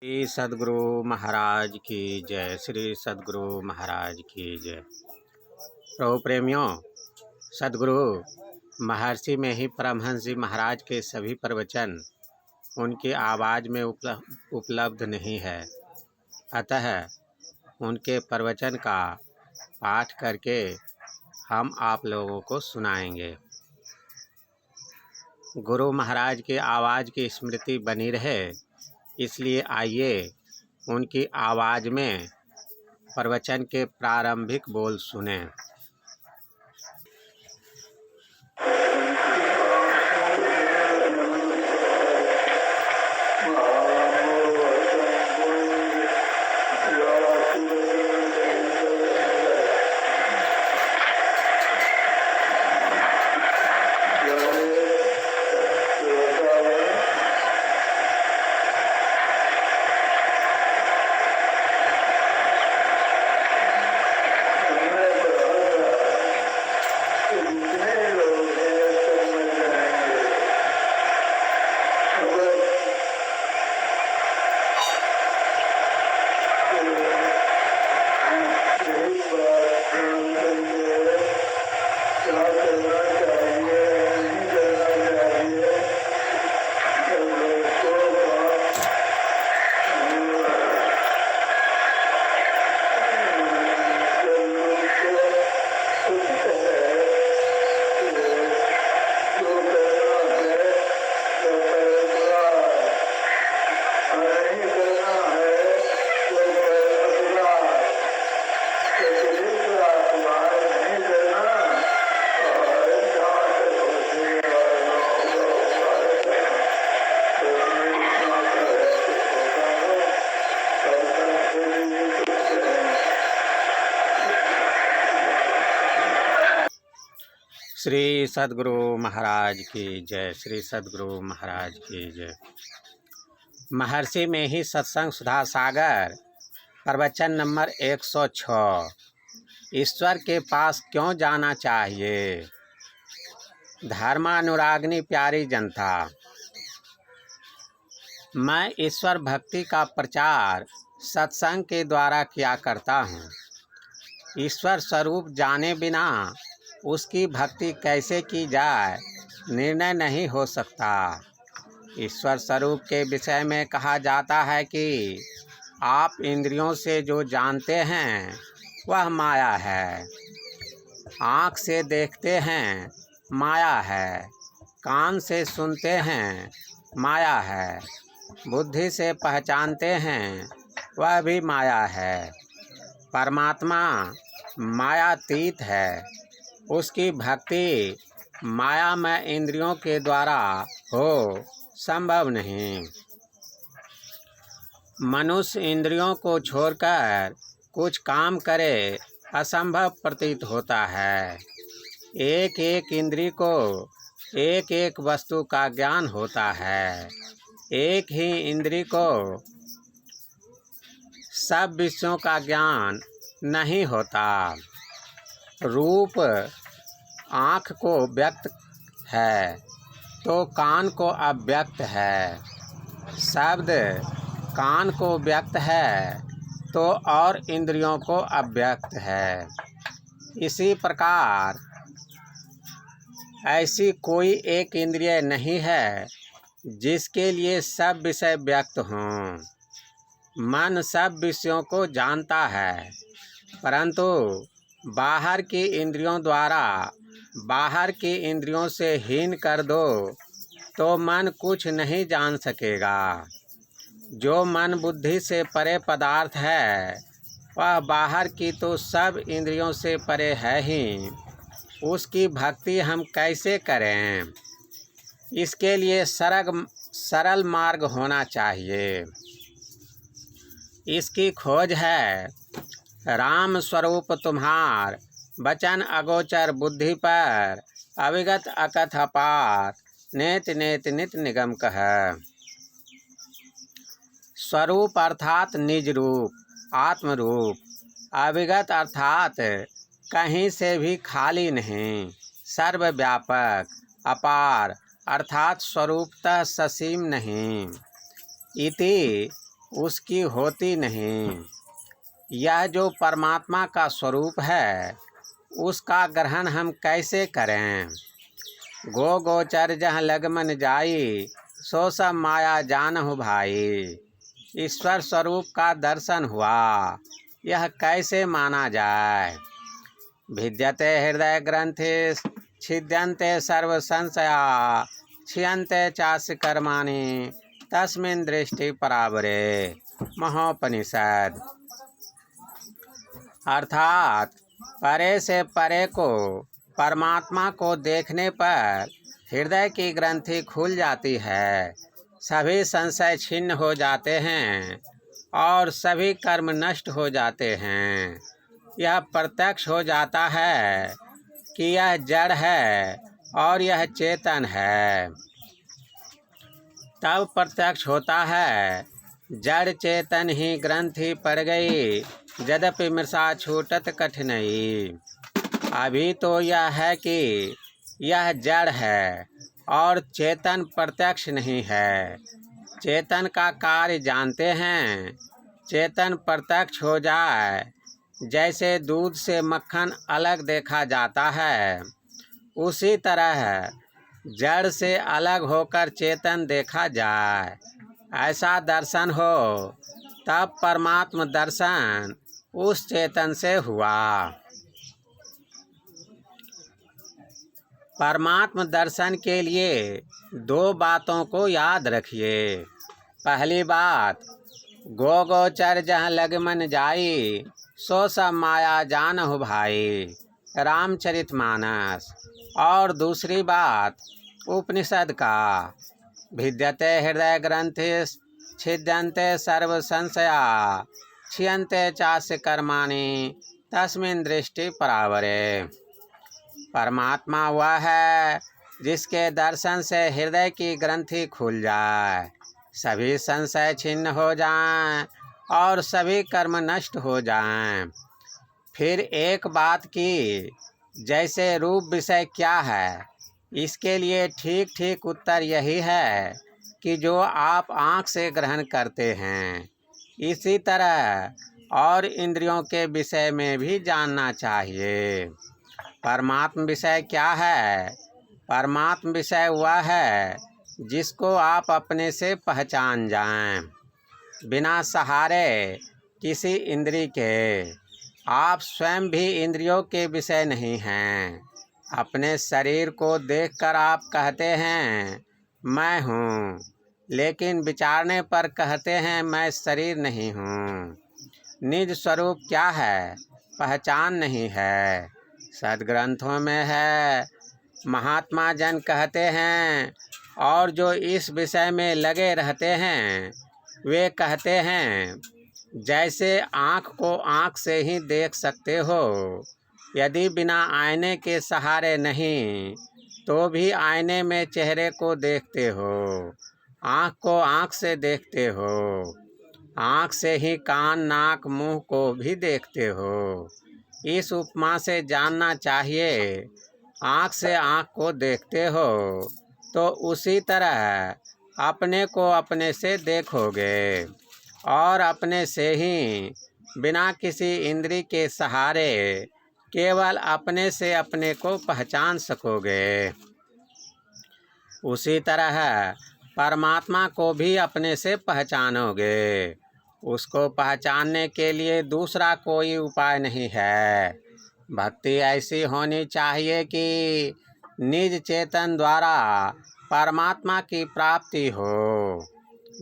श्री सद्गुरु महाराज की जय। श्री सद्गुरु महाराज की जय। प्रभु प्रेमियों, सद्गुरु महर्षि में ही परमहंस जी महाराज के सभी प्रवचन उनकी आवाज़ में उपलब्ध नहीं है। अतः उनके प्रवचन का पाठ करके हम आप लोगों को सुनाएंगे। गुरु महाराज की आवाज़ की स्मृति बनी रहे, इसलिए आइए उनकी आवाज़ में प्रवचन के प्रारंभिक बोल सुने। श्री सद्गुरु महाराज की जय। श्री सद्गुरु महाराज की जय। महर्षि में ही सत्संग सुधा सागर, प्रवचन नंबर 106। ईश्वर के पास क्यों जाना चाहिए। धर्मानुरागिनी प्यारी जनता, मैं ईश्वर भक्ति का प्रचार सत्संग के द्वारा किया करता हूँ। ईश्वर स्वरूप जाने बिना उसकी भक्ति कैसे की जाए, निर्णय नहीं हो सकता। ईश्वर स्वरूप के विषय में कहा जाता है कि आप इंद्रियों से जो जानते हैं वह माया है। आँख से देखते हैं माया है, कान से सुनते हैं माया है, बुद्धि से पहचानते हैं वह भी माया है। परमात्मा मायातीत है, उसकी भक्ति माया में इंद्रियों के द्वारा हो संभव नहीं। मनुष्य इंद्रियों को छोड़कर कुछ काम करे असंभव प्रतीत होता है। एक एक इंद्रिय को एक एक वस्तु का ज्ञान होता है। एक ही इंद्रिय को सब विषयों का ज्ञान नहीं होता। रूप आँख को व्यक्त है तो कान को अव्यक्त है। शब्द कान को व्यक्त है तो और इंद्रियों को अव्यक्त है। इसी प्रकार ऐसी कोई एक इंद्रिय नहीं है जिसके लिए सब विषय व्यक्त हों। मन सब विषयों को जानता है, परंतु बाहर की इंद्रियों द्वारा बाहर की इंद्रियों से हीन कर दो तो मन कुछ नहीं जान सकेगा। जो मन बुद्धि से परे पदार्थ है वह बाहर की तो सब इंद्रियों से परे है ही। उसकी भक्ति हम कैसे करें। इसके लिए सरल मार्ग होना चाहिए। इसकी खोज है राम स्वरूप तुम्हार, बचन अगोचर बुद्धि पर, अविगत अकथ अपार, नेत नेत नित निगम कह। स्वरूप अर्थात निज रूप, आत्म रूप। अविगत अर्थात कहीं से भी खाली नहीं, सर्वव्यापक। अपार अर्थात स्वरूपतः ससीम नहीं। इति उसकी होती नहीं। यह जो परमात्मा का स्वरूप है उसका ग्रहण हम कैसे करें। गो गोचर जहाँ लग मन जाई, सो सब माया जानहु भाई। ईश्वर स्वरूप का दर्शन हुआ, यह कैसे माना जाए। भिद्यते हृदय ग्रंथि छिद्यन्ते सर्व संशया, क्षीयन्ते चास्य कर्माणि तस्मिन् दृष्टि परावरे। महोपनिषद। अर्थात परे से परे को परमात्मा को देखने पर हृदय की ग्रंथि खुल जाती है, सभी संशय छिन्न हो जाते हैं और सभी कर्म नष्ट हो जाते हैं। यह प्रत्यक्ष हो जाता है कि यह जड़ है और यह चेतन है। तब प्रत्यक्ष होता है जड़ चेतन ही ग्रंथि पड़ गई, यद्यपि मृषा छूटत कठिनाई। अभी तो यह है कि यह जड़ है और चेतन प्रत्यक्ष नहीं है। चेतन का कार्य जानते हैं। चेतन प्रत्यक्ष हो जाए, जैसे दूध से मक्खन अलग देखा जाता है, उसी तरह जड़ से अलग होकर चेतन देखा जाए। ऐसा दर्शन हो तब परमात्म दर्शन उस चेतन से हुआ। परमात्म दर्शन के लिए दो बातों को याद रखिए। पहली बात, गो गोचर जहाँ लग मन जाई, सो सब माया जानहु भाई। रामचरितमानस। और दूसरी बात उपनिषद का, भिद्यते हृदय ग्रंथि छिद्यन्ते सर्व संशया, क्षीयन्ते चास्य कर्माणि तस्मिन् दृष्टि परावरे। परमात्मा वह है जिसके दर्शन से हृदय की ग्रंथि खुल जाए, सभी संशय छिन्न हो जाएं और सभी कर्म नष्ट हो जाएं। फिर एक बात की, जैसे रूप विषय क्या है, इसके लिए ठीक ठीक उत्तर यही है कि जो आप आँख से ग्रहण करते हैं, इसी तरह और इंद्रियों के विषय में भी जानना चाहिए। परमात्म विषय क्या है? परमात्म विषय वह है जिसको आप अपने से पहचान जाएं, बिना सहारे किसी इंद्री के। आप स्वयं भी इंद्रियों के विषय नहीं हैं। अपने शरीर को देखकर आप कहते हैं मैं हूँ, लेकिन विचारने पर कहते हैं मैं शरीर नहीं हूँ। निज स्वरूप क्या है, पहचान नहीं है। सदग्रंथों में है, महात्मा जन कहते हैं, और जो इस विषय में लगे रहते हैं वे कहते हैं, जैसे आँख को आँख से ही देख सकते हो, यदि बिना आईने के सहारे नहीं तो भी आईने में चेहरे को देखते हो, आँख को आँख से देखते हो, आँख से ही कान नाक मुंह को भी देखते हो। इस उपमा से जानना चाहिए, आँख से आँख को देखते हो तो उसी तरह अपने को अपने से देखोगे और अपने से ही बिना किसी इंद्री के सहारे केवल अपने से अपने को पहचान सकोगे। उसी तरह परमात्मा को भी अपने से पहचानोगे। उसको पहचानने के लिए दूसरा कोई उपाय नहीं है। भक्ति ऐसी होनी चाहिए कि निज चेतन द्वारा परमात्मा की प्राप्ति हो।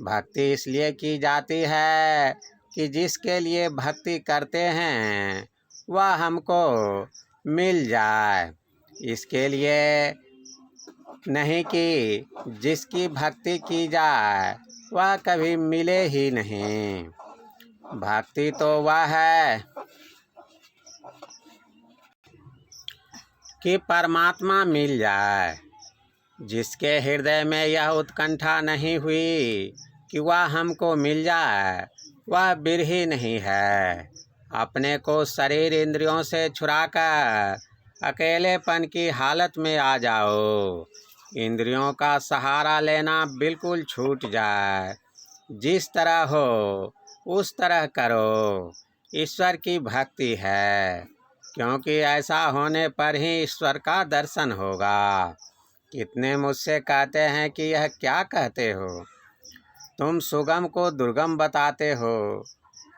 भक्ति इसलिए की जाती है कि जिसके लिए भक्ति करते हैं वह हमको मिल जाए, इसके लिए नहीं कि जिसकी भक्ति की जाए वह कभी मिले ही नहीं। भक्ति तो वह है कि परमात्मा मिल जाए। जिसके हृदय में यह उत्कंठा नहीं हुई कि वह हमको मिल जाए, वह बिरही नहीं है। अपने को शरीर इंद्रियों से छुड़ाकर अकेलेपन की हालत में आ जाओ। इंद्रियों का सहारा लेना बिल्कुल छूट जाए। जिस तरह हो उस तरह करो, ईश्वर की भक्ति है, क्योंकि ऐसा होने पर ही ईश्वर का दर्शन होगा। कितने मुझसे कहते हैं कि यह क्या कहते हो, तुम सुगम को दुर्गम बताते हो।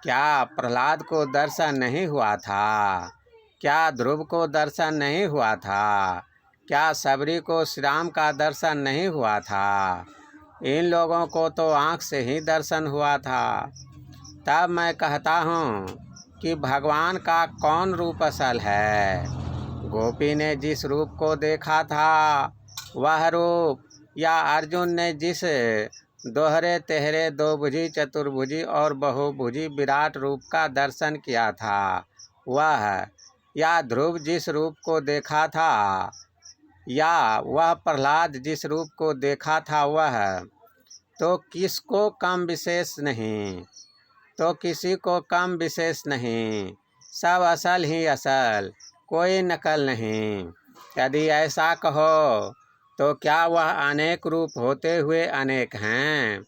क्या प्रहलाद को दर्शन नहीं हुआ था? क्या ध्रुव को दर्शन नहीं हुआ था? क्या सबरी को श्री राम का दर्शन नहीं हुआ था? इन लोगों को तो आँख से ही दर्शन हुआ था। तब मैं कहता हूँ कि भगवान का कौन रूप असल है। गोपी ने जिस रूप को देखा था वह रूप, या अर्जुन ने जिस दोहरे तेहरे दोभुजी चतुर्भुजी और बहुभुजी विराट रूप का दर्शन किया था वह, या ध्रुव जिस रूप को देखा था, या वह प्रहलाद जिस रूप को देखा था वह, तो किसको कम विशेष नहीं, तो किसी को कम विशेष नहीं, सब असल ही असल, कोई नकल नहीं। यदि ऐसा कहो तो क्या वह अनेक रूप होते हुए अनेक हैं?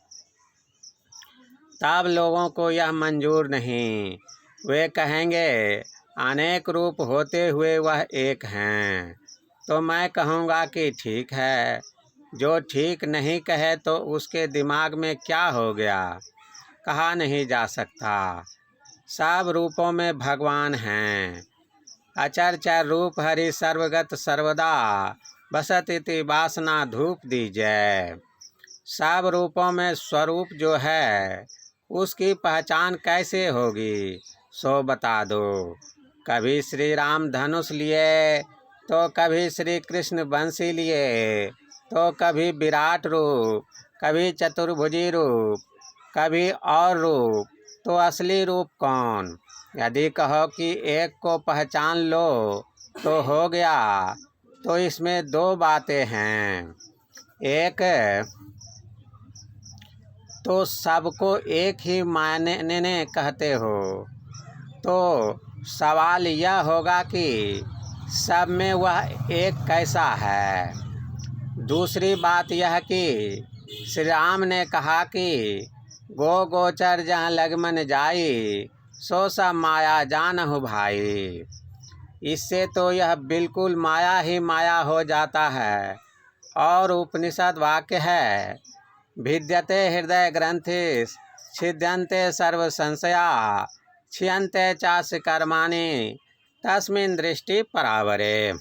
तब लोगों को यह मंजूर नहीं। वे कहेंगे अनेक रूप होते हुए वह एक हैं। तो मैं कहूँगा कि ठीक है। जो ठीक नहीं कहे तो उसके दिमाग में क्या हो गया, कहा नहीं जा सकता। सब रूपों में भगवान हैं। अचर चर रूप हरि सर्वगत सर्वदा बसत इति वासना धूप दीजय। सब रूपों में स्वरूप जो है उसकी पहचान कैसे होगी, सो बता दो। कभी श्री राम धनुष लिए, तो कभी श्री कृष्ण बंसी लिए, तो कभी विराट रूप, कभी चतुर्भुजी रूप, कभी और रूप, तो असली रूप कौन? यदि कहो कि एक को पहचान लो तो हो गया, तो इसमें दो बातें हैं। एक तो सबको एक ही मानने कहते हो, तो सवाल यह होगा कि सब में वह एक कैसा है। दूसरी बात यह कि श्री राम ने कहा कि गो गोचर जहाँ लगमन जाई, सो सब माया जानहु भाई। इससे तो यह बिल्कुल माया ही माया हो जाता है। और उपनिषद वाक्य है, भिद्यते हृदय ग्रंथिस छिद्यन्ते सर्व संशया क्षीयन्ते चास्य कर्माणि तस्मिन् दृष्टि परावरे।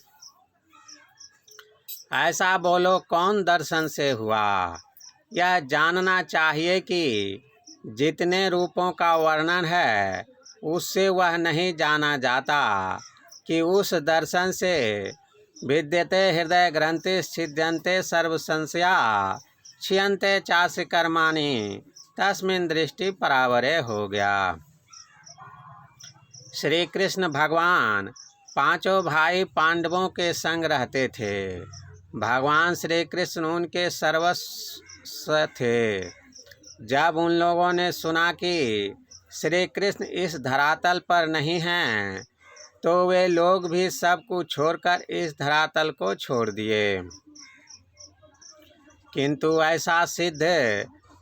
ऐसा बोलो कौन दर्शन से हुआ? यह जानना चाहिए कि जितने रूपों का वर्णन है उससे वह नहीं जाना जाता कि उस दर्शन से विद्यते हृदय ग्रंथि छिद्यन्ते सर्व संशया क्षीयन्ते चास्य कर्माणि तस्मिन् दृष्टि परावरे हो गया। श्री कृष्ण भगवान पांचों भाई पांडवों के संग रहते थे। भगवान श्री कृष्ण उनके सर्वस्व थे। जब उन लोगों ने सुना कि श्री कृष्ण इस धरातल पर नहीं हैं, तो वे लोग भी सब कुछ छोड़कर इस धरातल को छोड़ दिए। किंतु ऐसा सिद्ध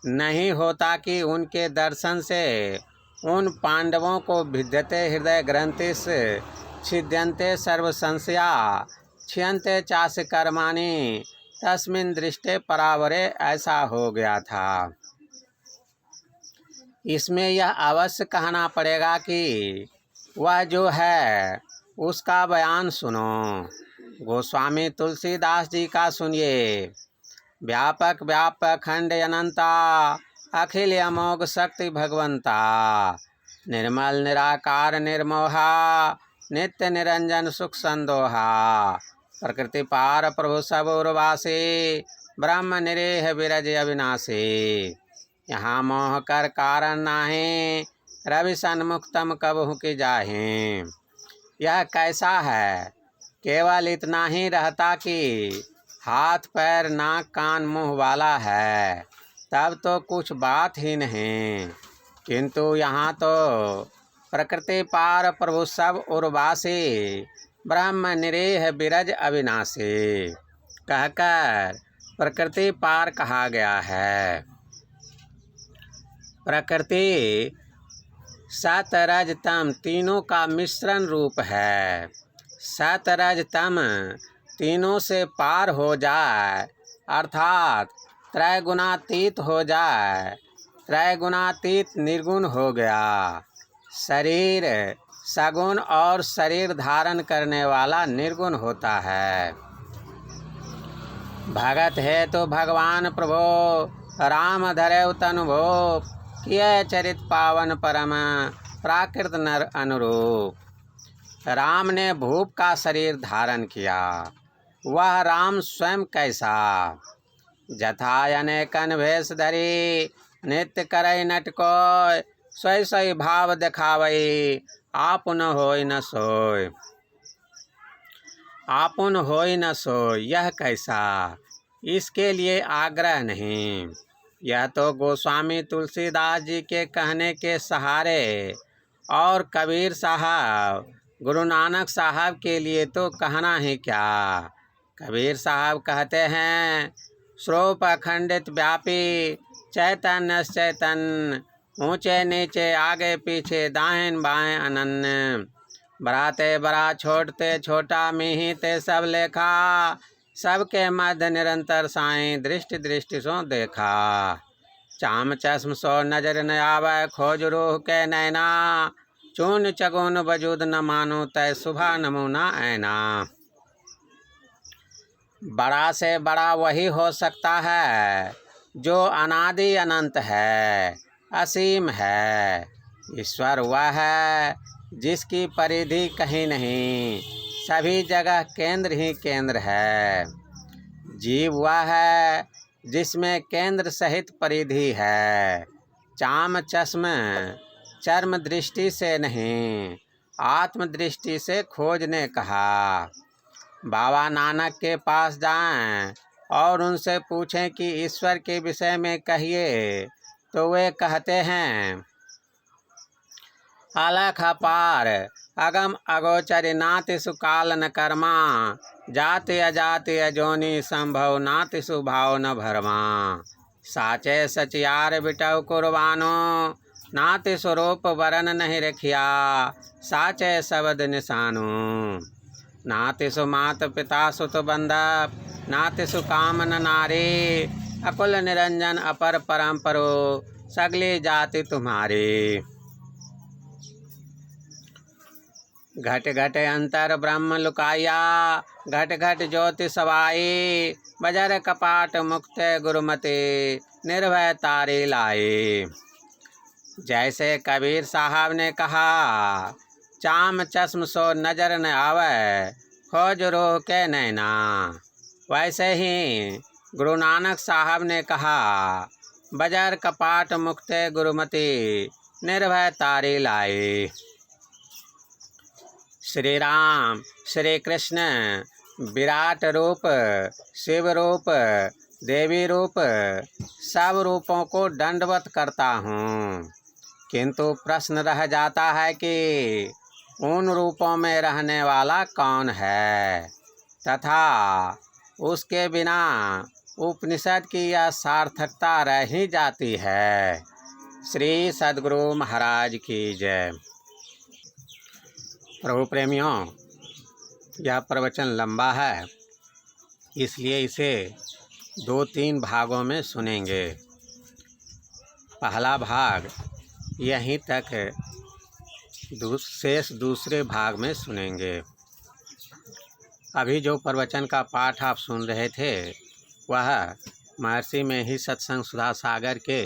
नहीं होता कि उनके दर्शन से उन पांडवों को भिद्यते हृदय ग्रंथिस छिद्यन्ते सर्व संशया क्षीयन्ते चास्य कर्माणि तस्मिन् दृष्टि परावरे ऐसा हो गया था। इसमें यह अवश्य कहना पड़ेगा कि वह जो है उसका बयान सुनो। गोस्वामी तुलसीदास जी का सुनिए। व्यापक व्यापक खंड अनंता अखिल अमोघ शक्ति भगवंता, निर्मल निराकार निर्मोहा नित्य निरंजन सुख संदोहा, प्रकृति पार प्रभु सब उर्वासी ब्रह्म निरेह विरज अविनाशी। यहाँ मोह कर कारण नाहीं रवि सन्मुक्तम कबहु की जाहि। यह कैसा है? केवल इतना ही रहता कि हाथ पैर नाक कान मुंह वाला है, तब तो कुछ बात ही नहीं। किंतु यहाँ तो प्रकृति पार प्रभु सब उर्वासी ब्रह्म निरीह विरज अविनाशी कहकर प्रकृति पार कहा गया है। प्रकृति सत रज तम तीनों का मिश्रण रूप है। सत रज तम तीनों से पार हो जाए अर्थात त्रैगुणातीत हो जाए। त्रैगुणातीत निर्गुण हो गया। शरीर सगुण और शरीर धारण करने वाला निर्गुण होता है। भगत है तो भगवान प्रभो राम धरेव तनु भो किए चरित पावन परम प्राकृत नर अनुरूप। राम ने भूप का शरीर धारण किया। वह राम स्वयं कैसा? जथा अनेकन भेष धरी नित्य करई नटकोय सोई सोई भाव दिखावई आपुन होय न सोय। आपुन होय न सोय यह कैसा? इसके लिए आग्रह नहीं। यह तो गोस्वामी तुलसीदास जी के कहने के सहारे और कबीर साहब गुरु नानक साहब के लिए तो कहना ही क्या। कबीर साहब कहते हैं स्रोप अखंडित व्यापी चैतन्य चैतन्य ऊंचे नीचे आगे पीछे दाहिन बाएं अनन्य। बराते बड़ा छोटते छोटा मिहिते सब लेखा सबके मध्य निरंतर साईं दृष्टि दृष्टि सो देखा। चाम चश्म सो नजर न आवे खोज रूह के नैना चून चगुन वजूद न मानो तय सुबह नमूना ऐना। बड़ा से बड़ा वही हो सकता है जो अनादि अनंत है असीम है। ईश्वर वह है जिसकी परिधि कहीं नहीं सभी जगह केंद्र ही केंद्र है। जीव वह है जिसमें केंद्र सहित परिधि है। चाम चश्म चर्म दृष्टि से नहीं आत्म दृष्टि से खोजने कहा। बाबा नानक के पास जाएं और उनसे पूछें कि ईश्वर के विषय में कहिए तो वे कहते हैं अलख अपार अगम अगोचर नातिसु काल न कर्मा जाति अजाति अजोनि संभव नातिसु भाव न भरमा। साचे सचियार बिटव कुर्बानो नाति स्वरूप वरन नहीं रखिया साचे शब्द निशानो। नातिसु मात पिता सुत बंधप नातिसु कामन नारी अकुल निरंजन अपर परम परो सगली जाति तुम्हारी। घट घट अंतर ब्रह्म लुकाया घट घट ज्योति सवाई बजर कपाट मुक्त गुरुमति निर्भय तारी लाई। जैसे कबीर साहब ने कहा चाम चश्म सो नजर न आवे खोज रूह के नैना, वैसे ही गुरु नानक साहब ने कहा बजर कपाट मुक्त गुरुमति निर्भय तारी लाई। श्री राम श्री कृष्ण विराट रूप शिव रूप देवी रूप सब रूपों को दंडवत करता हूँ, किंतु प्रश्न रह जाता है कि उन रूपों में रहने वाला कौन है तथा उसके बिना उपनिषद की यह सार्थकता रह ही जाती है। श्री सद्गुरु महाराज की जय। प्रभु प्रेमियों, यह प्रवचन लंबा है इसलिए इसे 2-3 भागों में सुनेंगे। पहला भाग यहीं तक शेष दूसरे भाग में सुनेंगे। अभी जो प्रवचन का पाठ आप सुन रहे थे वह महर्षि में ही सत्संग सुधा सागर के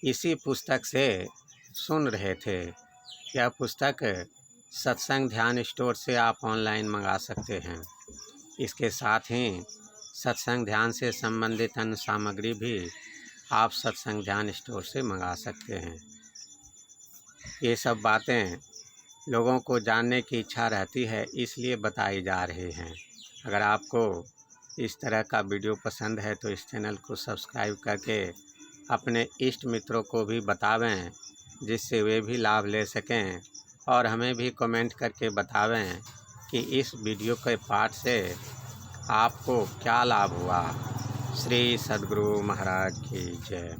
इसी पुस्तक से सुन रहे थे। यह पुस्तक सत्संग ध्यान स्टोर से आप ऑनलाइन मंगा सकते हैं। इसके साथ ही सत्संग ध्यान से संबंधित अन्य सामग्री भी आप सत्संग ध्यान स्टोर से मंगा सकते हैं। ये सब बातें लोगों को जानने की इच्छा रहती है इसलिए बताई जा रही हैं। अगर आपको इस तरह का वीडियो पसंद है तो इस चैनल को सब्सक्राइब करके अपने इष्ट मित्रों को भी बतावें जिससे वे भी लाभ ले सकें और हमें भी कमेंट करके बतावें कि इस वीडियो के पाठ से आपको क्या लाभ हुआ। श्री सद्गुरु महाराज की जय।